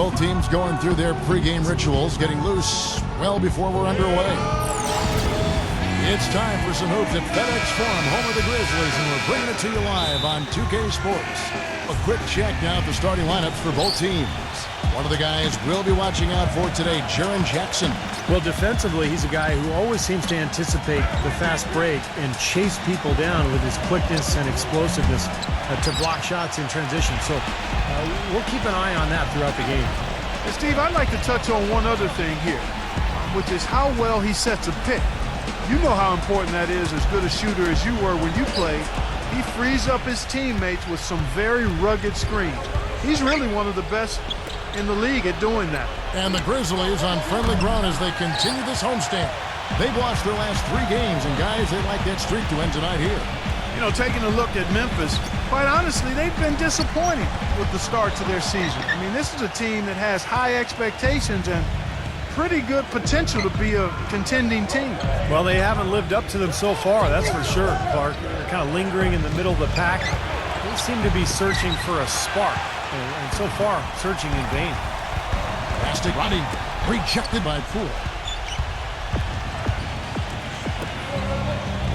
Both teams going through their pregame rituals, getting loose well before we're underway. It's time for some hoops at FedEx Forum, home of the Grizzlies, and we're bringing it to you live on 2K Sports. A quick check now at the starting lineups for both teams. One of the guys we'll be watching out for today, Jaren Jackson. Well, defensively, he's a guy who always seems to anticipate the fast break and chase people down with his quickness and explosiveness to block shots in transition. So we'll keep an eye on that throughout the game. And Steve, I'd like to touch on one other thing here, which is how well he sets a pick. You know how important that is, as good a shooter as you were when you played. He frees up his teammates with some very rugged screens. He's really one of the best in the league at doing that. And the Grizzlies on friendly ground as they continue this homestand. They've lost their last 3 games, and guys, they'd like that streak to end tonight here. You know, taking a look at Memphis, quite honestly, they've been disappointing with the start to their season. I mean, this is a team that has high expectations and pretty good potential to be a contending team. Well, they haven't lived up to them so far, that's for sure, Clark. They're kind of lingering in the middle of the pack. They seem to be searching for a spark, and so far, searching in vain. Elastic running, rejected by Poole.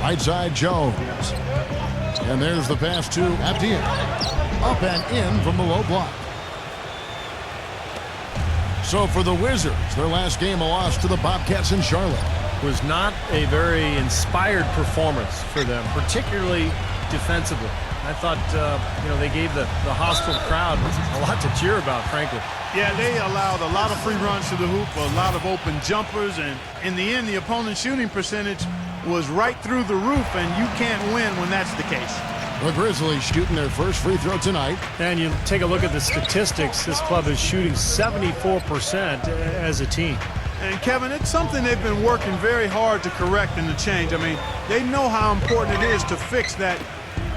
Right side, Jones. And there's the pass to Abdian. Up and in from the low block. So for the Wizards, their last game a loss to the Bobcats in Charlotte. Was not a very inspired performance for them, particularly defensively. I thought, they gave the hostile crowd a lot to cheer about, frankly. Yeah, they allowed a lot of free runs to the hoop, a lot of open jumpers, and in the end, the opponent's shooting percentage was right through the roof, and you can't win when that's the case. The Grizzlies shooting their first free throw tonight. And you take a look at the statistics. This club is shooting 74% as a team. And Kevin, it's something they've been working very hard to correct and to change. I mean, they know how important it is to fix that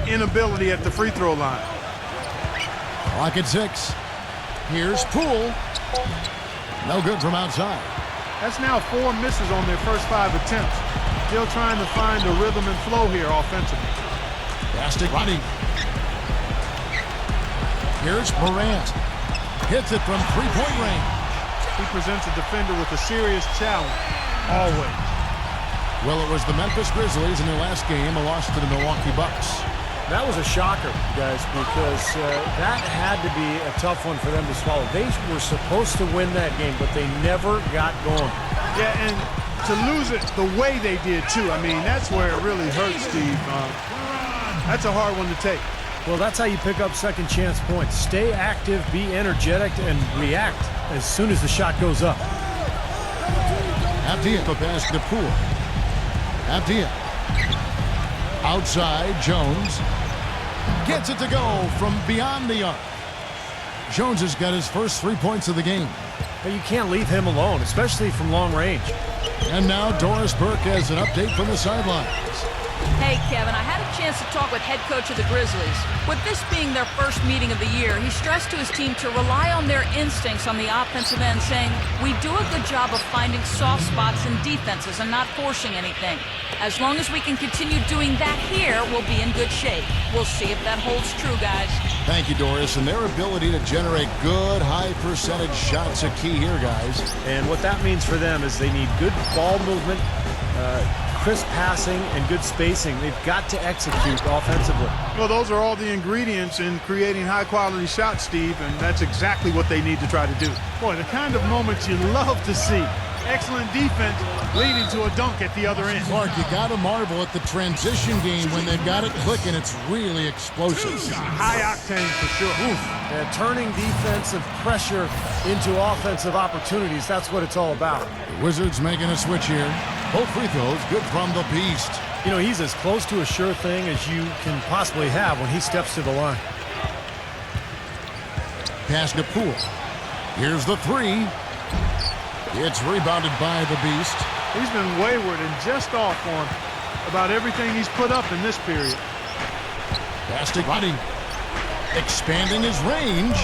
inability at the free throw line. Clock at 6. Here's Poole. No good from outside. That's now 4 misses on their first 5 attempts. Still trying to find the rhythm and flow here offensively. Elastic running. Here's Morant. Hits it from three-point range. He presents a defender with a serious challenge, always. Well, it was the Memphis Grizzlies in their last game, a loss to the Milwaukee Bucks. That was a shocker, guys, because that had to be a tough one for them to swallow. They were supposed to win that game, but they never got going. Yeah, and to lose it the way they did, too. I mean, that's where it really hurts, Steve. That's a hard one to take. Well, that's how you pick up second chance points. Stay active, be energetic, and react as soon as the shot goes up. Abdian, the pass to Poole. Abdian. Outside, Jones. Gets it to go from beyond the arc. Jones has got his first 3 points of the game. But you can't leave him alone, especially from long range. And now Doris Burke has an update from the sidelines. Hey, Kevin, I had a chance to talk with head coach of the Grizzlies. With this being their first meeting of the year, he stressed to his team to rely on their instincts on the offensive end, saying, "We do a good job of finding soft spots in defenses and not forcing anything. As long as we can continue doing that here, we'll be in good shape. We'll see if that holds true, guys." Thank you, Doris. And their ability to generate good, high-percentage shots a key here, guys. And what that means for them is they need good ball movement, crisp passing, and good spacing. They've got to execute offensively. Well, those are all the ingredients in creating high-quality shots, Steve, and that's exactly what they need to try to do. Boy, the kind of moments you love to see. Excellent defense leading to a dunk at the other end. Clark, you got to marvel at the transition game when they've got it clicking. It's really explosive. High octane for sure. And turning defensive pressure into offensive opportunities, that's what it's all about. The Wizards making a switch here. Both free throws good from the Beast. You know, he's as close to a sure thing as you can possibly have when he steps to the line. Pass to Poole. Here's the 3. It's rebounded by the Beast. He's been wayward and just off on about everything he's put up in this period. Bastic running. Expanding his range.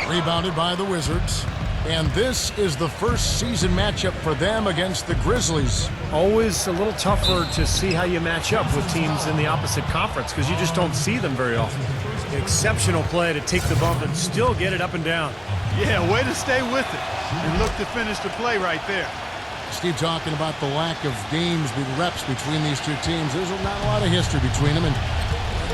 Rebounded by the Wizards. And this is the first season matchup for them against the Grizzlies. Always a little tougher to see how you match up with teams in the opposite conference because you just don't see them very often. Exceptional play to take the bump and still get it up and down. Yeah, way to stay with it and look to finish the play right there. Steve talking about the lack of games with reps between these two teams. There's not a lot of history between them, and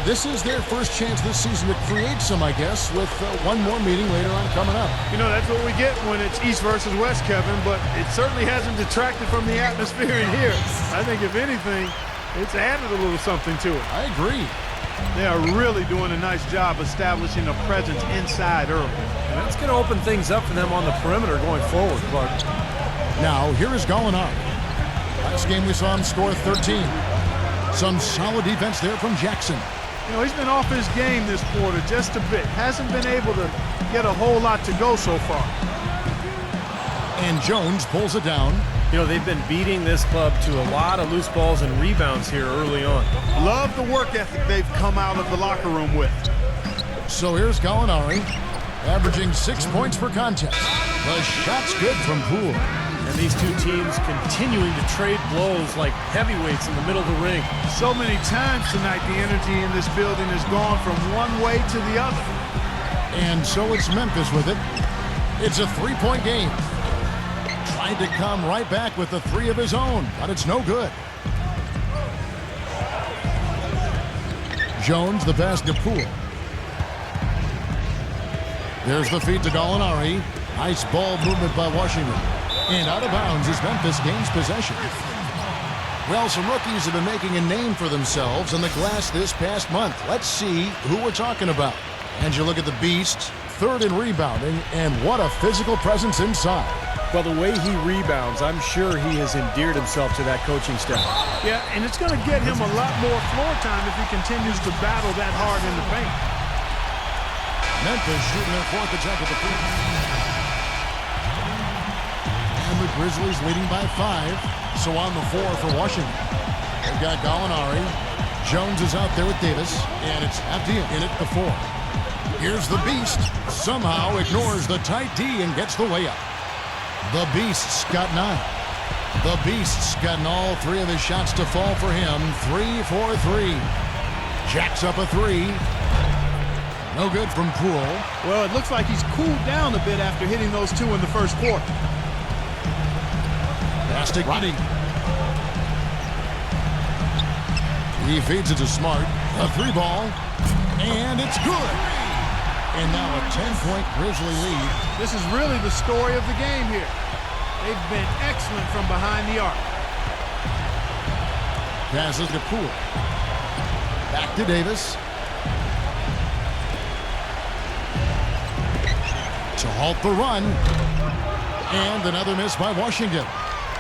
this is their first chance this season to create some, I guess, with one more meeting later on coming up. You know, that's what we get when it's East versus West, Kevin, but it certainly hasn't detracted from the atmosphere in here. I think, if anything, it's added a little something to it. I agree. They are really doing a nice job establishing a presence inside early. And that's going to open things up for them on the perimeter going forward, Clark. Now, here is Gallinari. Last game we saw him score 13. Some solid defense there from Jackson. You know, he's been off his game this quarter just a bit. Hasn't been able to get a whole lot to go so far. And Jones pulls it down. You know, they've been beating this club to a lot of loose balls and rebounds here early on. Love the work ethic they've come out of the locker room with. So here's Gallinari, averaging 6 points per contest. The shot's good from Poole. And these two teams continuing to trade blows like heavyweights in the middle of the ring. So many times tonight, the energy in this building has gone from one way to the other. And so it's Memphis with it. It's a three-point game. Tried to come right back with the three of his own, but it's no good. Jones, the pass to Poole. There's the feed to Gallinari. Nice ball movement by Washington. And out of bounds as Memphis gains possession. Well, some rookies have been making a name for themselves on the glass this past month. Let's see who we're talking about. And you look at the Beast, third in rebounding, and what a physical presence inside. Well, the way he rebounds, I'm sure he has endeared himself to that coaching staff. Yeah, and it's going to get him a lot more floor time if he continues to battle that hard in the paint. Memphis shooting their fourth attempt at the free. And the Grizzlies leading by 5. So on the 4 for Washington. They've got Gallinari. Jones is out there with Davis. And it's Abdian in at the 4. Here's the Beast. Somehow ignores the tight D and gets the layup. The Beast's got 9. The Beast's gotten all 3 of his shots to fall for him. 3 for 3. Jacks up a 3. No good from Poole. Well, it looks like he's cooled down a bit after hitting those 2 in the first quarter. Pass to Roddy. He feeds it to Smart. A 3 ball. And it's good. And now a 10-point Grizzly lead. This is really the story of the game here. They've been excellent from behind the arc. Passes to Poole. Back to Davis. To halt the run. And another miss by Washington.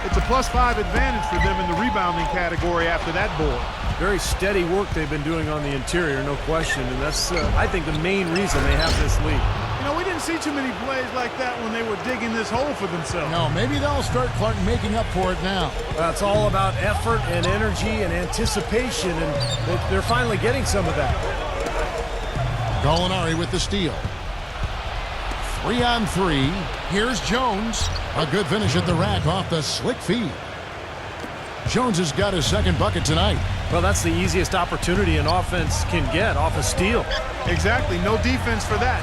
It's a +5 advantage for them in the rebounding category after that board. Very steady work they've been doing on the interior, no question. And that's, I think, the main reason they have this lead. You know, we didn't see too many plays like that when they were digging this hole for themselves. No, maybe they'll start Clark making up for it now. It's all about effort and energy and anticipation, and they're finally getting some of that. Gallinari with the steal. 3 on 3. Here's Jones. A good finish at the rack off the slick feed. Jones has got his second bucket tonight. Well, that's the easiest opportunity an offense can get off a steal. Exactly. No defense for that.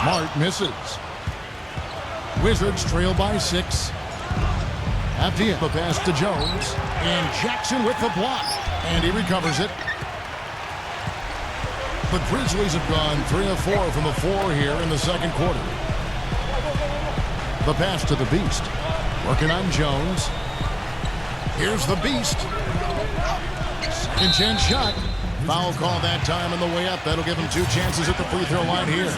Smart misses. Wizards trail by 6. Abdian, the pass to Jones. And Jackson with the block. And he recovers it. The Grizzlies have gone 3 of 4 from the 4 here in the second quarter. The pass to the Beast. Working on Jones. Here's the Beast. Second chance shot. Foul call that time on the way up. That'll give him 2 chances at the free throw line here.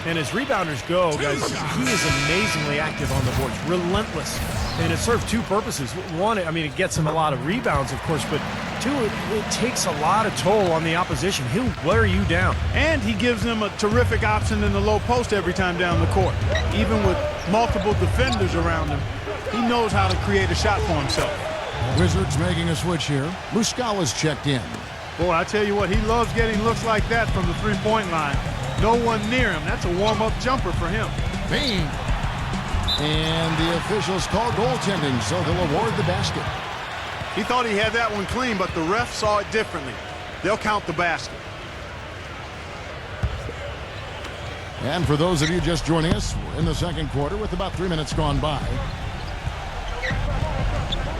And as rebounders go, guys, he is amazingly active on the boards, relentless. And it serves 2 purposes. One, I mean, it gets him a lot of rebounds, of course, but 2, it takes a lot of toll on the opposition. He'll wear you down. And he gives them a terrific option in the low post every time down the court. Even with multiple defenders around him, he knows how to create a shot for himself. Wizards making a switch here. Muscala's checked in. Boy, I tell you what, he loves getting looks like that from the three-point line. No one near him. That's a warm-up jumper for him. Bang! And the officials call goaltending, so they'll award the basket. He thought he had that one clean, but the ref saw it differently. They'll count the basket. And for those of you just joining us, we're in the second quarter with about 3 minutes gone by.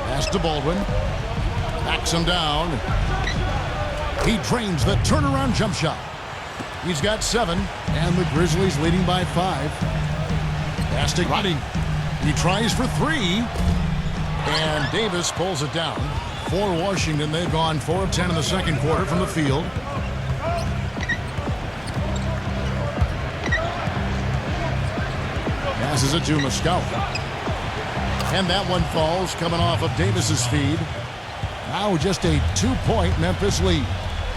Pass to Baldwin. Backs him down. He drains the turnaround jump shot. He's got 7, and the Grizzlies leading by 5. Pass to Roddy. He tries for 3, and Davis pulls it down. For Washington, they've gone 4 of 10 in the second quarter from the field. Passes it to Muscala. And that one falls, coming off of Davis's feed. Now just a 2-point Memphis lead.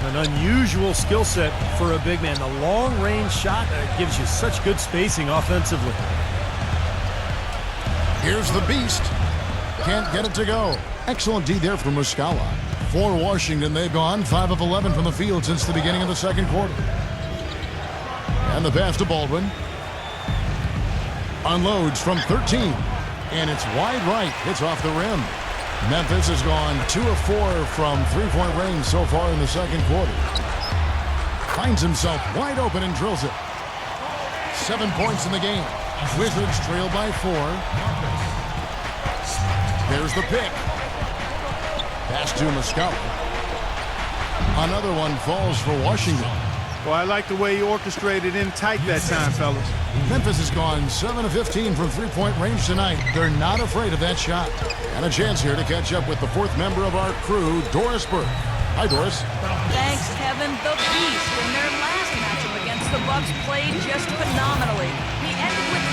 An unusual skill set for a big man. The long-range shot gives you such good spacing offensively. Here's the beast. Can't get it to go. Excellent D there from Muscala. For Washington, they've gone 5 of 11 from the field since the beginning of the second quarter. And the pass to Baldwin. Unloads from 13. And it's wide right. It's off the rim. Memphis has gone 2 of 4 from three-point range so far in the second quarter. Finds himself wide open and drills it. 7 points in the game. Wizards trail by 4. There's the pick. Pass to Muscala. Another one falls for Washington. Well, I like the way he orchestrated in tight that time, fellas. Memphis has gone 7 of 15 from three-point range tonight. They're not afraid of that shot. And a chance here to catch up with the 4th member of our crew, Doris Burke. Hi, Doris. Thanks, Kevin. The Beast in their last matchup against the Bucks played just phenomenally. He ended with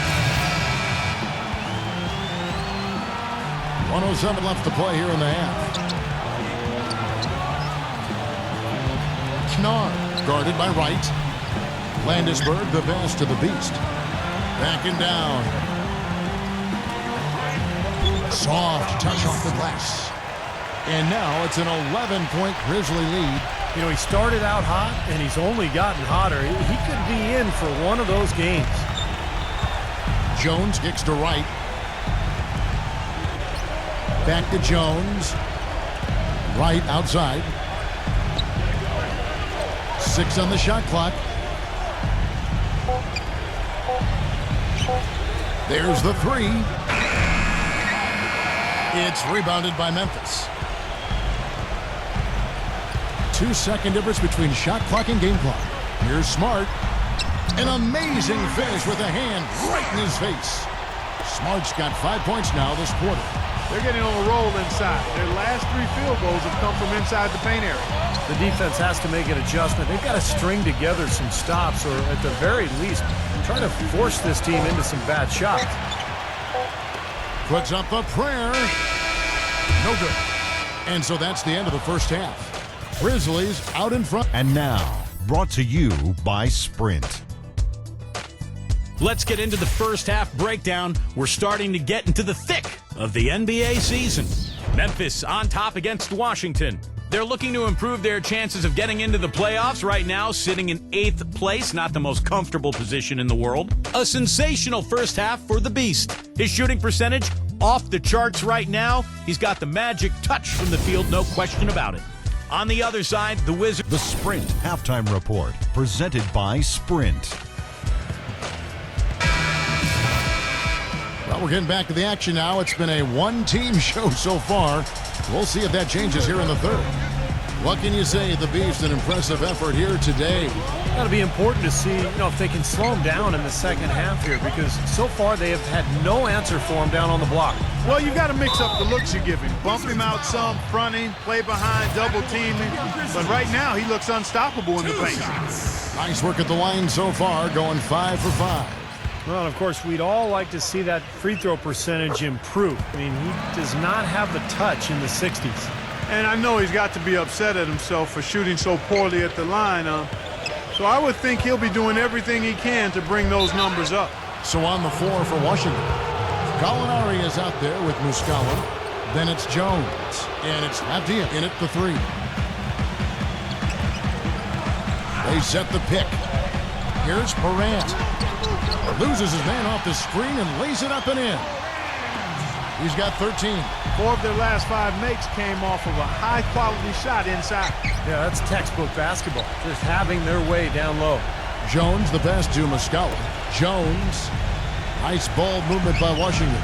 1:07 left to play here in the half. Knarr guarded by Wright. Landisberg, the pass to the Beast. Backing down. Soft touch off the glass. And now it's an 11-point Grizzly lead. You know, he started out hot, and he's only gotten hotter. He could be in for one of those games. Jones kicks to Wright. Back to Jones. Wright outside. 6 on the shot clock. There's the 3. It's rebounded by Memphis. 2-second difference between shot clock and game clock. Here's Smart. An amazing finish with a hand right in his face. Smart's got 5 points now this quarter. They're getting on a roll inside. Their last 3 field goals have come from inside the paint area. The defense has to make an adjustment. They've got to string together some stops, or at the very least, try to force this team into some bad shots. Puts up the prayer. No good. And so that's the end of the first half. Grizzlies out in front. And now, brought to you by Sprint. Let's get into the first half breakdown. We're starting to get into the thick of the NBA season. Memphis on top against Washington. They're looking to improve their chances of getting into the playoffs right now, sitting in 8th place, not the most comfortable position in the world. A sensational first half for the Beast. His shooting percentage off the charts right now. He's got the magic touch from the field, no question about it. On the other side, the Wizards. The Sprint Halftime Report, presented by Sprint. Well, we're getting back to the action now. It's been a one-team show so far. We'll see if that changes here in the third. What can you say? The Beast, an impressive effort here today. Got to be important to see, if they can slow him down in the second half here, because so far they have had no answer for him down on the block. Well, you've got to mix up the looks you give him. Bump him out some, fronting, play behind, double teaming. But right now, he looks unstoppable in the paint. Nice work at the line so far, going 5 for 5. Well, and of course, we'd all like to see that free throw percentage improve. I mean, he does not have the touch in the 60s. And I know he's got to be upset at himself for shooting so poorly at the line. So I would think he'll be doing everything he can to bring those numbers up. So on the floor for Washington, Gallinari is out there with Muscala. Then it's Jones. And it's Avdia in at the 3. They set the pick. Here's Morant. Loses his man off the screen and lays it up and in. He's got 13. 4 of their last 5 makes came off of a high-quality shot inside. Yeah, that's textbook basketball, just having their way down low. Jones, the pass to Muscala. Jones. Nice ball movement by Washington.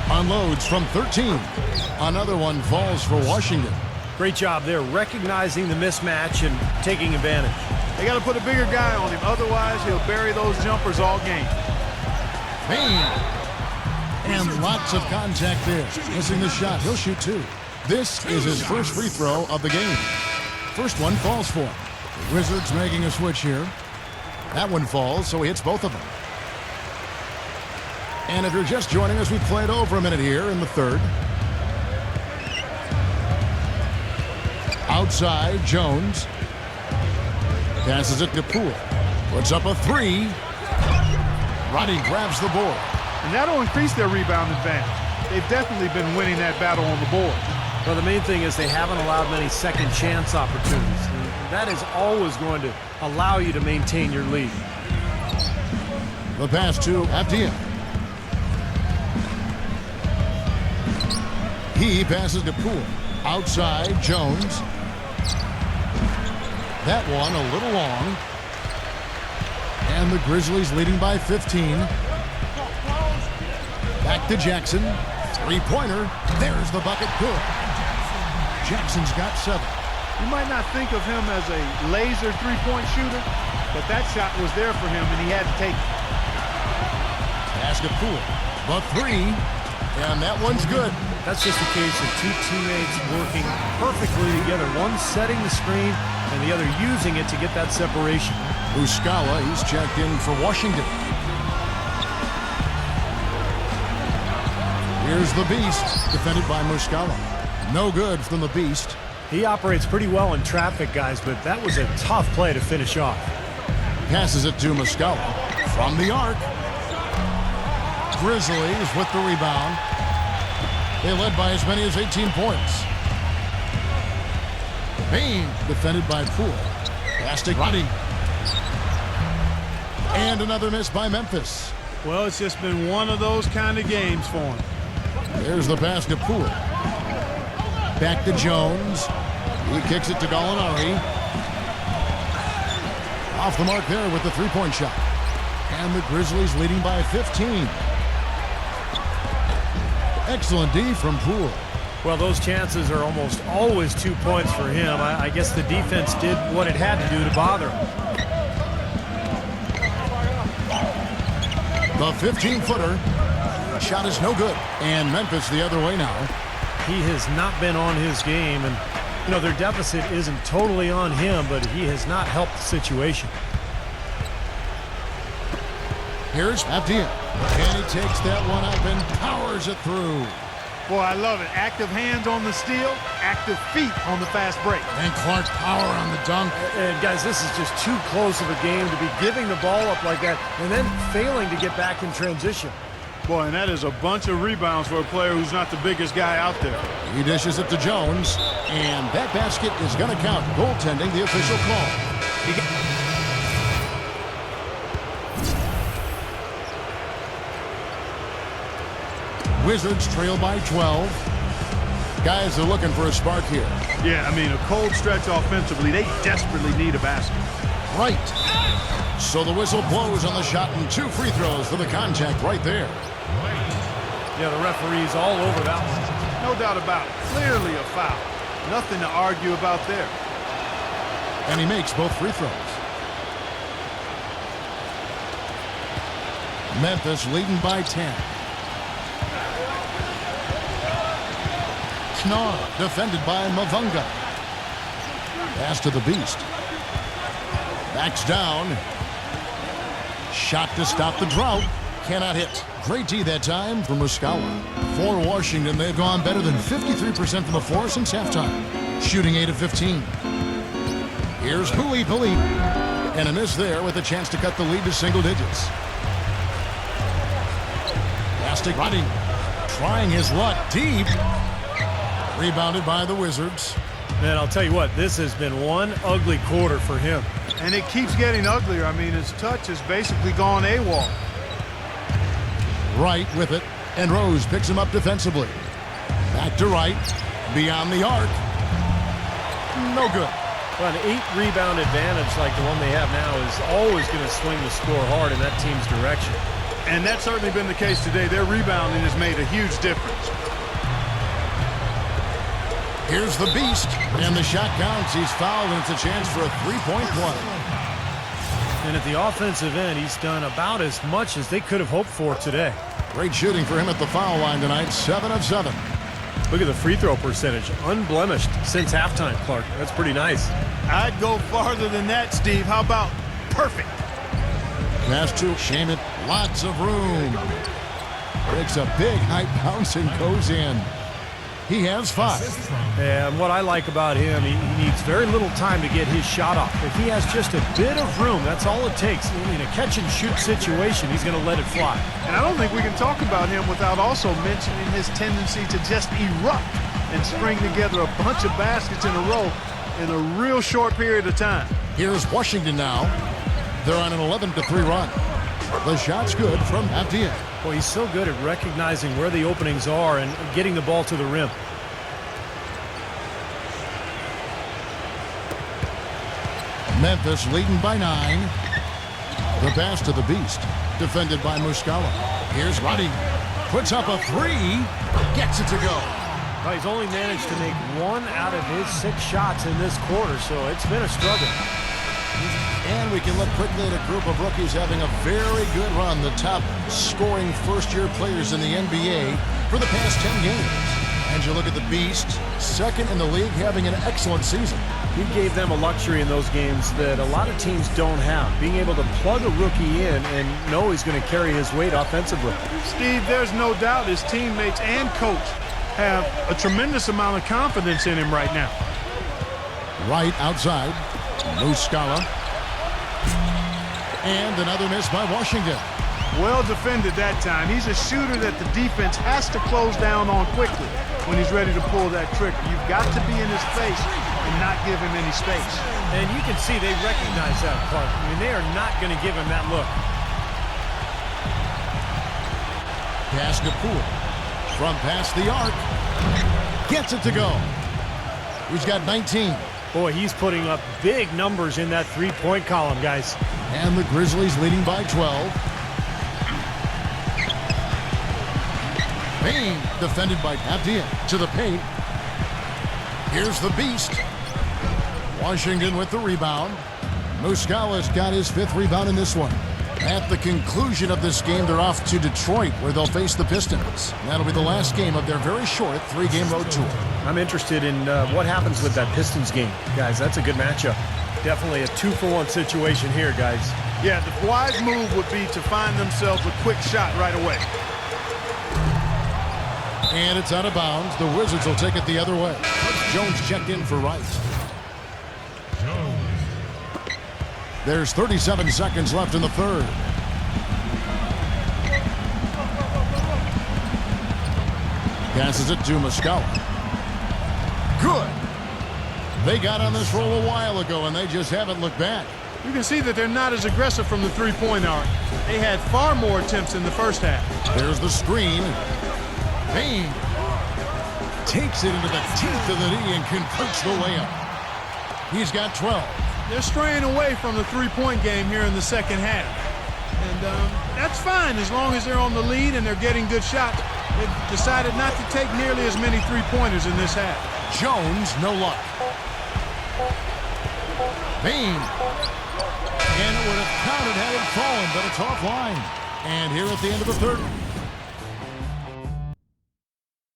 Unloads from 13. Another one falls for Washington. Great job there, recognizing the mismatch and taking advantage. They got to put a bigger guy on him. Otherwise, he'll bury those jumpers all game. Payne. And lots of contact there. Missing the shot. He'll shoot 2. This is his first free throw of the game. First one falls for him. The Wizards making a switch here. That one falls, so he hits both of them. And if you're just joining us, we played over a minute here in the third. Outside, Jones. Passes it to Poole. Puts up a 3. Roddy grabs the board. And that'll increase their rebound advantage. They've definitely been winning that battle on the board. Well, the main thing is they haven't allowed many second chance opportunities. And that is always going to allow you to maintain your lead. The pass to Abdia. He passes to Poole. Outside, Jones. That one a little long. And the Grizzlies leading by 15. Back to Jackson. Three-pointer. There's the bucket. Good. Jackson's got 7. You might not think of him as a laser three-point shooter, but that shot was there for him, and he had to take it. Pass to Poole. The 3. And that one's good. That's just a case of two teammates working perfectly together. One setting the screen and the other using it to get that separation. Muscala, he's checked in for Washington. Here's the Beast, defended by Muscala. No good from the Beast. He operates pretty well in traffic, guys, but that was a tough play to finish off. Passes it to Muscala from the arc. Grizzlies with the rebound. They led by as many as 18 points. Payne defended by Poole. Pass to Roddy. And another miss by Memphis. Well, it's just been one of those kind of games for him. There's the pass to Poole. Back to Jones. He kicks it to Gallinari. Off the mark there with the three-point shot. And the Grizzlies leading by 15. Excellent D from Poole. Well, those chances are almost always 2 points for him. I guess the defense did what it had to do to bother him. The 15-footer. Shot is no good. And Memphis the other way now. He has not been on his game, and you know, their deficit isn't totally on him, but he has not helped the situation. Here's Abdia. And he takes that one up and powers it through. Boy, I love it. Active hands on the steal, active feet on the fast break. And Clark power on the dunk. And guys, this is just too close of a game to be giving the ball up like that and then failing to get back in transition. Boy, and that is a bunch of rebounds for a player who's not the biggest guy out there. He dishes it to Jones, and that basket is going to count. Goaltending, the official call. Wizards trail by 12. Guys are looking for a spark here. Yeah, I mean, a cold stretch offensively. They desperately need a basket. Right. So the whistle blows on the shot, and 2 free throws for the contact right there. Yeah, the referee's all over that one. No doubt about it. Clearly a foul. Nothing to argue about there. And he makes both free throws. Memphis leading by 10. Knar defended by Mavunga. Pass to the Beast. Backs down. Shot to stop the drought. Cannot hit. Great D that time from Muscala. For Washington, they've gone better than 53% from the floor since halftime. Shooting 8 of 15. Here's Hooley. And a miss there with a chance to cut the lead to single digits. Pass to Roddy. Trying his luck deep. Rebounded by the Wizards. Man, I'll tell you what, this has been one ugly quarter for him. And it keeps getting uglier. I mean, his touch has basically gone AWOL. Wright with it, and Rose picks him up defensively. Back to Wright, beyond the arc. No good. Well, an 8-rebound advantage like the one they have now is always going to swing the score hard in that team's direction. And that's certainly been the case today. Their rebounding has made a huge difference. Here's the Beast, and the shot counts. He's fouled, and it's a chance for a three-point play. And at the offensive end, he's done about as much as they could have hoped for today. Great shooting for him at the foul line tonight, 7 of 7. Look at the free throw percentage, unblemished since halftime, Clark. That's pretty nice. I'd go farther than that, Steve. How about perfect? Pass to Shamet, lots of room. Takes a big high bounce and goes in. He has 5. And what I like about him, he needs very little time to get his shot off. If he has just a bit of room, that's all it takes. In a catch-and-shoot situation, he's going to let it fly. And I don't think we can talk about him without also mentioning his tendency to just erupt and string together a bunch of baskets in a row in a real short period of time. Here's Washington now. They're on an 11-3 run. The shot's good from Abdian. Well, he's so good at recognizing where the openings are and getting the ball to the rim. Memphis leading by 9. The pass to the Beast, defended by Muscala. Here's Roddy. Puts up a 3. Gets it to go. Well, he's only managed to make 1 out of his 6 shots in this quarter, so it's been a struggle. And we can look quickly at a group of rookies having a very good run, the top scoring first-year players in the NBA for the past 10 games. And you look at the Beast, second in the league, having an excellent season. He gave them a luxury in those games that a lot of teams don't have, being able to plug a rookie in and know he's going to carry his weight offensively. Steve, there's no doubt his teammates and coach have a tremendous amount of confidence in him right now. Right outside, Muscala. And another miss by Washington. Well defended that time. He's a shooter that the defense has to close down on quickly when he's ready to pull that trigger. You've got to be in his face and not give him any space. And you can see they recognize that, Clark. I mean, they are not going to give him that look. Pass to Poole. From past the arc. Gets it to go. He's got 19. Boy, he's putting up big numbers in that three-point column, guys. And the Grizzlies leading by 12. Payne defended by Abdian to the paint. Here's the Beast. Washington with the rebound. Muscala's got his 5th rebound in this one. At the conclusion of this game, they're off to Detroit, where they'll face the Pistons. That'll be the last game of their very short 3-game road tour. I'm interested in what happens with that Pistons game. Guys, that's a good matchup. Definitely a 2-for-1 situation here, guys. Yeah, the wise move would be to find themselves a quick shot right away. And it's out of bounds. The Wizards will take it the other way. Jones checked in for Wright. There's 37 seconds left in the third. Passes it to Muscala. Good. They got on this roll a while ago, and they just haven't looked back. You can see that they're not as aggressive from the three-point arc. They had far more attempts in the first half. There's the screen. Payne takes it into the teeth of the knee and converts the layup. He's got 12. They're straying away from the three-point game here in the second half. And that's fine as long as they're on the lead and they're getting good shots. They've decided not to take nearly as many three-pointers in this half. Jones, no luck. Payne. And it would have counted had it fallen, but it's offline. And here at the end of the third.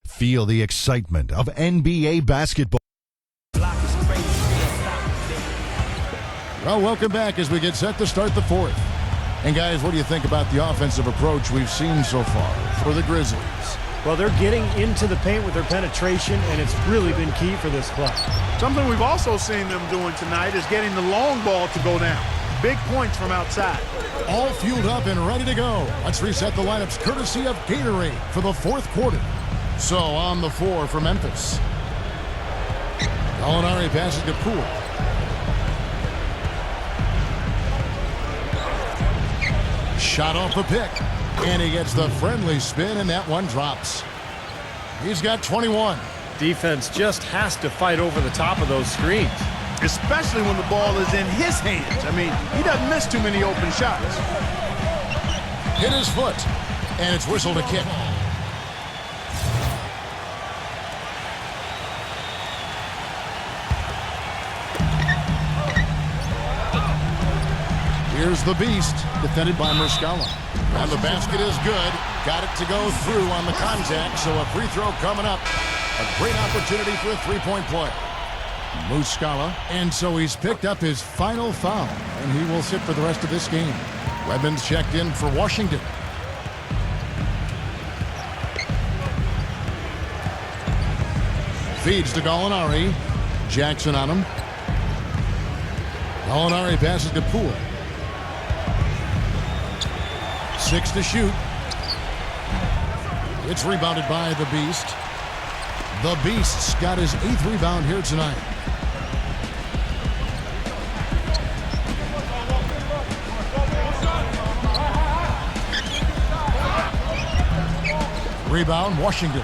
Feel the excitement of NBA basketball. Well, welcome back as we get set to start the fourth. And guys, what do you think about the offensive approach we've seen so far for the Grizzlies? Well, they're getting into the paint with their penetration, and it's really been key for this club. Something we've also seen them doing tonight is getting the long ball to go down. Big points from outside. All fueled up and ready to go. Let's reset the lineups courtesy of Gatorade for the fourth quarter. So on the floor for Memphis. Gallinari passes to Poole. Shot off the pick. And he gets the friendly spin, and that one drops. He's got 21. Defense just has to fight over the top of those screens. especially when the ball is in his hands. I mean, he doesn't miss too many open shots. Hit his foot, and it's whistled a kick. Here's the Beast, defended by Muscala. And the basket is good. Got it to go through on the contact, so a free throw coming up. A great opportunity for a three-point play. Muscala, and so he's picked up his final foul, and he will sit for the rest of this game. Webbins checked in for Washington. Feeds to Gallinari. Jackson on him. Gallinari passes to Poole. 6 to shoot. It's rebounded by the Beast. The Beast's got his 8th rebound here tonight. Rebound, Washington.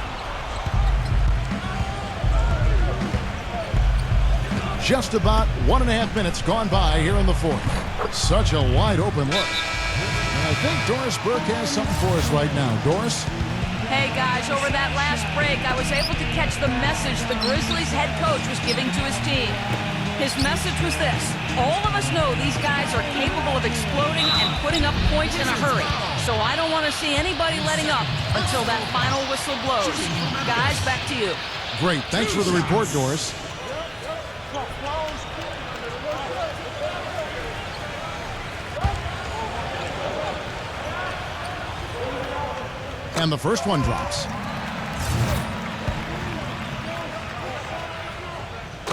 Just about 1.5 minutes gone by here in the fourth. Such a wide open look. And I think Doris Burke has something for us right now. Doris? Hey guys, over that last break, I was able to catch the message the Grizzlies head coach was giving to his team. His message was this: all of us know these guys are capable of exploding and putting up points in a hurry. So I don't want to see anybody letting up until that final whistle blows. Guys, back to you. Great. Thanks for the report, Doris. And the first one drops.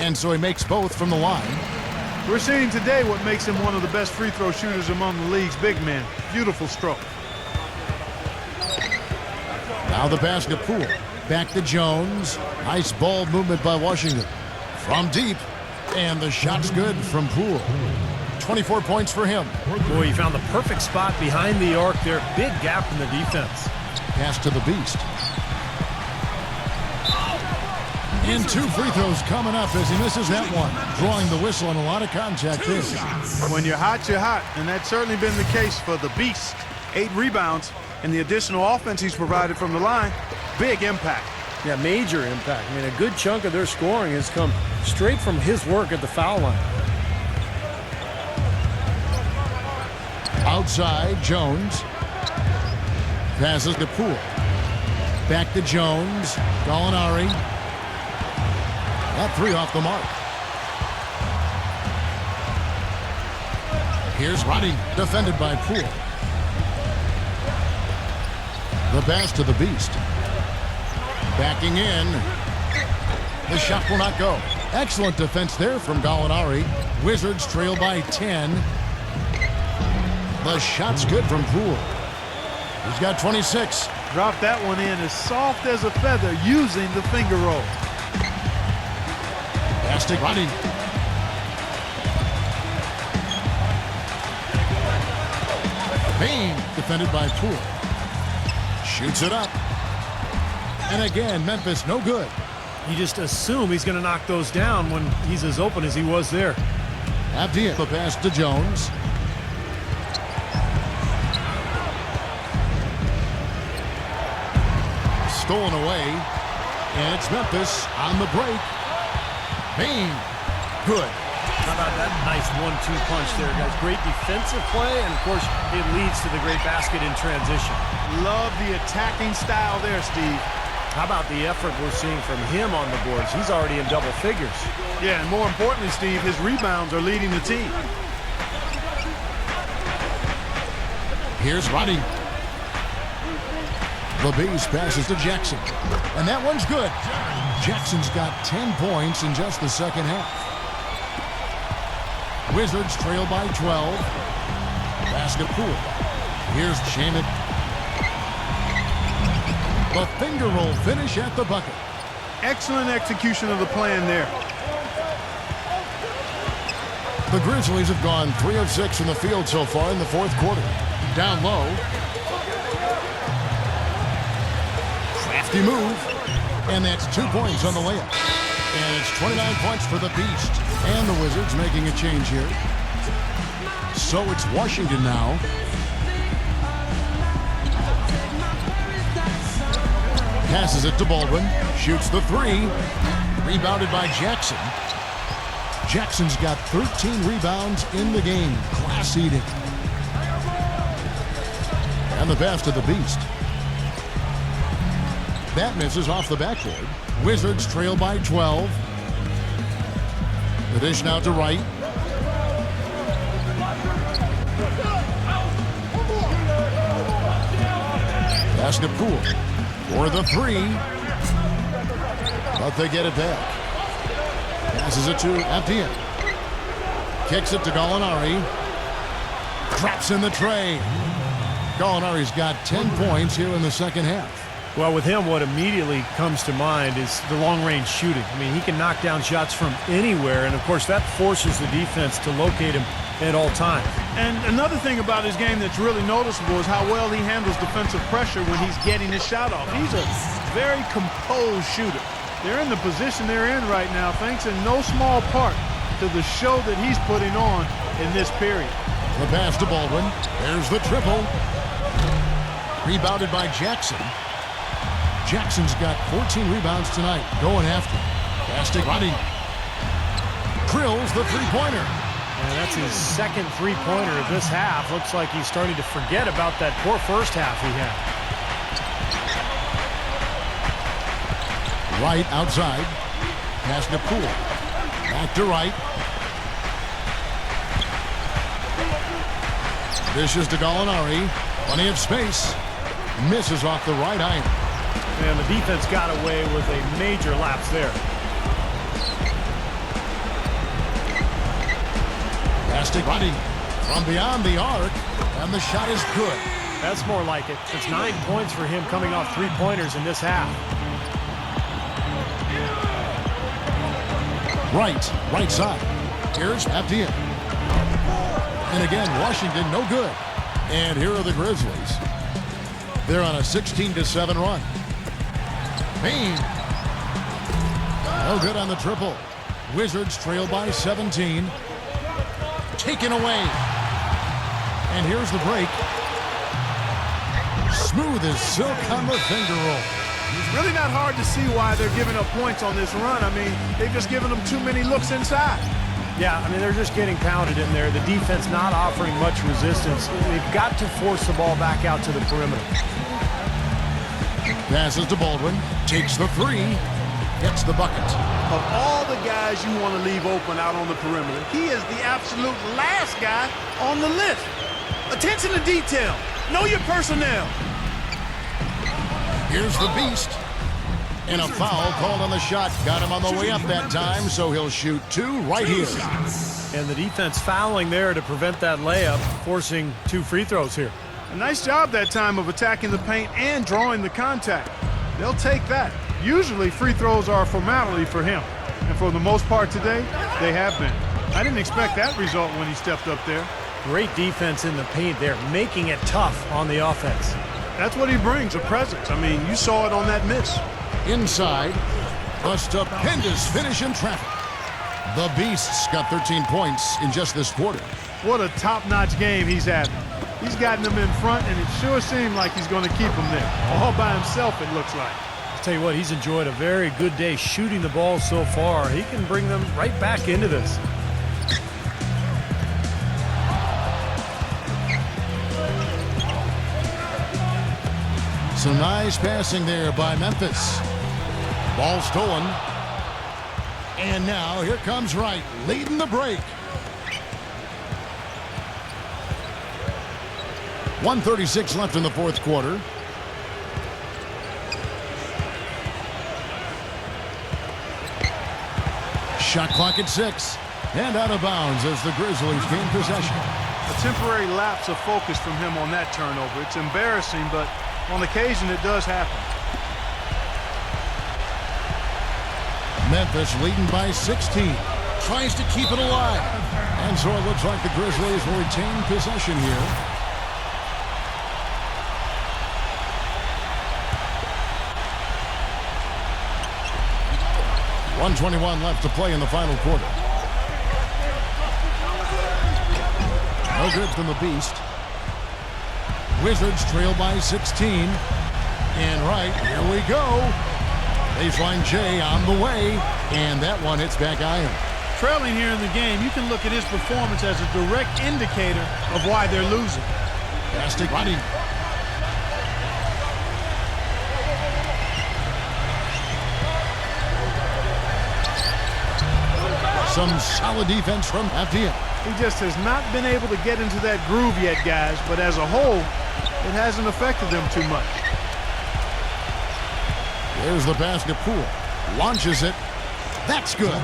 And so he makes both from the line. We're seeing today what makes him one of the best free throw shooters among the league's big men. Beautiful stroke. Now the pass to Poole. Back to Jones. Nice ball movement by Washington. From deep. And the shot's good from Poole. 24 points for him. Boy, he found the perfect spot behind the arc there. Big gap in the defense. Pass to the Beast. And 2 free throws coming up as he misses that one. Drawing the whistle and a lot of contact there. When you're hot, you're hot. And that's certainly been the case for the Beast. 8 rebounds and the additional offense he's provided from the line. Big impact. Yeah, major impact. I mean, a good chunk of their scoring has come straight from his work at the foul line. Outside, Jones. Passes to Poole. Back to Jones. Gallinari. That 3 off the mark. Here's Roddy, defended by Poole. The pass to the Beast. Backing in. The shot will not go. Excellent defense there from Gallinari. Wizards trail by 10. The shot's good from Poole. He's got 26. Dropped that one in as soft as a feather using the finger roll. Pass to Roddy. Payne, defended by Poole. Shoots it up. And again, Memphis no good. You just assume he's going to knock those down when he's as open as he was there. Abdian, the pass to Jones. Stolen away. And it's Memphis on the break. Payne. Good. How about that nice 1-2 punch there, guys? Great defensive play, and of course, it leads to the great basket in transition. Love the attacking style there, Steve. How about the effort we're seeing from him on the boards? He's already in double figures. Yeah, and more importantly, Steve, his rebounds are leading the team. Here's Roddy. The Beast passes to Jackson. And that one's good. Jackson's got 10 points in just the second half. Wizards trail by 12. Basket Poole. Here's Shaman. The finger roll finish at the bucket. Excellent execution of the plan there. The Grizzlies have gone 3 of 6 from the field so far in the fourth quarter. Down low. Crafty move. And that's 2 points on the layup. And it's 29 points for the Beast. And the Wizards making a change here. So it's Washington now. Passes it to Baldwin. Shoots the three. Rebounded by Jackson. Jackson's got 13 rebounds in the game. Class eating. And the pass to the Beast. That misses off the backboard. Wizards trail by 12. The dish now to Wright. Pass to Poole for the three. But they get it back. Passes it to Etienne. Kicks it to Gallinari. Drops in the tray. Gallinari's got 10 points here in the second half. Well, with him, what immediately comes to mind is the long-range shooting. I mean, he can knock down shots from anywhere, and of course that forces the defense to locate him at all times. And another thing about his game that's really noticeable is how well he handles defensive pressure when he's getting his shot off. He's a very composed shooter. They're in the position they're in right now thanks in no small part to the show that he's putting on in this period. The pass to Baldwin. There's the triple. Rebounded by Jackson. Jackson's got 14 rebounds tonight. Going after. Pass to Roddy. Drills the three-pointer. And that's his second three-pointer of this half. Looks like he's starting to forget about that poor first half he had. Wright outside. Pass to Poole. Back to Wright. Dishes to Gallinari. Plenty of space. Misses off the right iron. And the defense got away with a major lapse there. Pass to Roddy. From beyond the arc. And the shot is good. That's more like it. It's 9 points for him coming off three-pointers in this half. Right side. Here's Etienne. And again, Washington no good. And here are the Grizzlies. They're on a 16-7 run. Payne. No good on the triple. Wizards trail by 17. Taken away. And here's the break. Smooth as silk on the finger roll. It's really not hard to see why they're giving up points on this run. I mean, they've just given them too many looks inside. Yeah, I mean, they're just getting pounded in there. The defense not offering much resistance. They've got to force the ball back out to the perimeter. Passes to Baldwin. Takes the three. Gets the bucket. Of all the guys you want to leave open out on the perimeter, he is the absolute last guy on the list. Attention to detail. Know your personnel. Here's the Beast. And a foul called on the shot. Got him on the way up that time, so he'll shoot two right here. And the defense fouling there to prevent that layup, forcing 2 free throws here. A nice job that time of attacking the paint and drawing the contact. They'll take that. Usually free throws are a formality for him. And for the most part today, they have been. I didn't expect that result when he stepped up there. Great defense in the paint there, making it tough on the offense. That's what he brings, a presence. I mean, you saw it on that miss. Inside, a stupendous finish in traffic. The Beasts got 13 points in just this quarter. What a top-notch game he's having. He's gotten them in front, and it sure seemed like he's going to keep them there. All by himself, it looks like. I'll tell you what, he's enjoyed a very good day shooting the ball so far. He can bring them right back into this. Some nice passing there by Memphis. Ball stolen. And now here comes Wright, leading the break. 1:36 left in the fourth quarter. Shot clock at 6. And out of bounds as the Grizzlies gain possession. A temporary lapse of focus from him on that turnover. It's embarrassing, but on occasion it does happen. Memphis leading by 16. Tries to keep it alive. And so it looks like the Grizzlies will retain possession here. 1:21 left to play in the final quarter. No good from the Beast. Wizards trail by 16. And right, here we go. Baseline J on the way. And that one hits back iron. Trailing here in the game, you can look at his performance as a direct indicator of why they're losing. Fantastic money. Some solid defense from Afdia. He just has not been able to get into that groove yet, guys, but as a whole, it hasn't affected them too much. There's the basket. Poole launches it. That's good.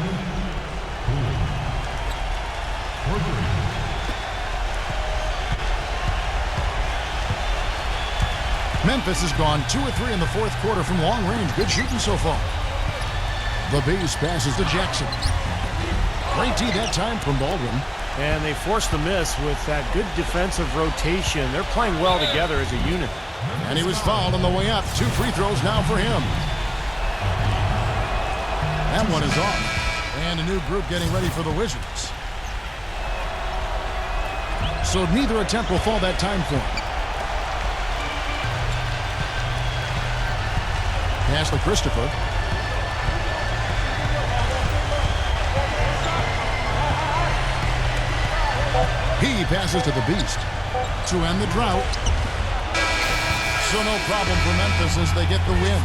Memphis has gone 2 of 3 in the fourth quarter from long range. Good shooting so far. The Beast passes to Jackson. Great D that time from Baldwin. And they forced the miss with that good defensive rotation. They're playing well together as a unit. And he was fouled on the way up. 2 free throws now for him. That one is off. And a new group getting ready for the Wizards. So neither attempt will fall that time for him. Pass to Christopher. He passes to the Beast to end the drought. So no problem for Memphis as they get the win.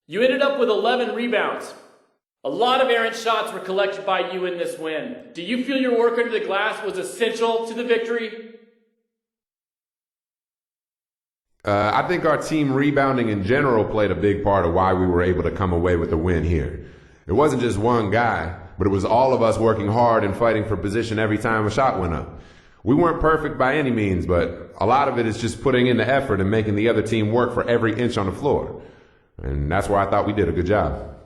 You ended up with 11 rebounds. A lot of errant shots were collected by you in this win. Do you feel your work under the glass was essential to the victory? I think our team rebounding in general played a big part of why we were able to come away with the win here. It wasn't just one guy, but it was all of us working hard and fighting for position every time a shot went up. We weren't perfect by any means, but a lot of it is just putting in the effort and making the other team work for every inch on the floor. And that's where I thought we did a good job.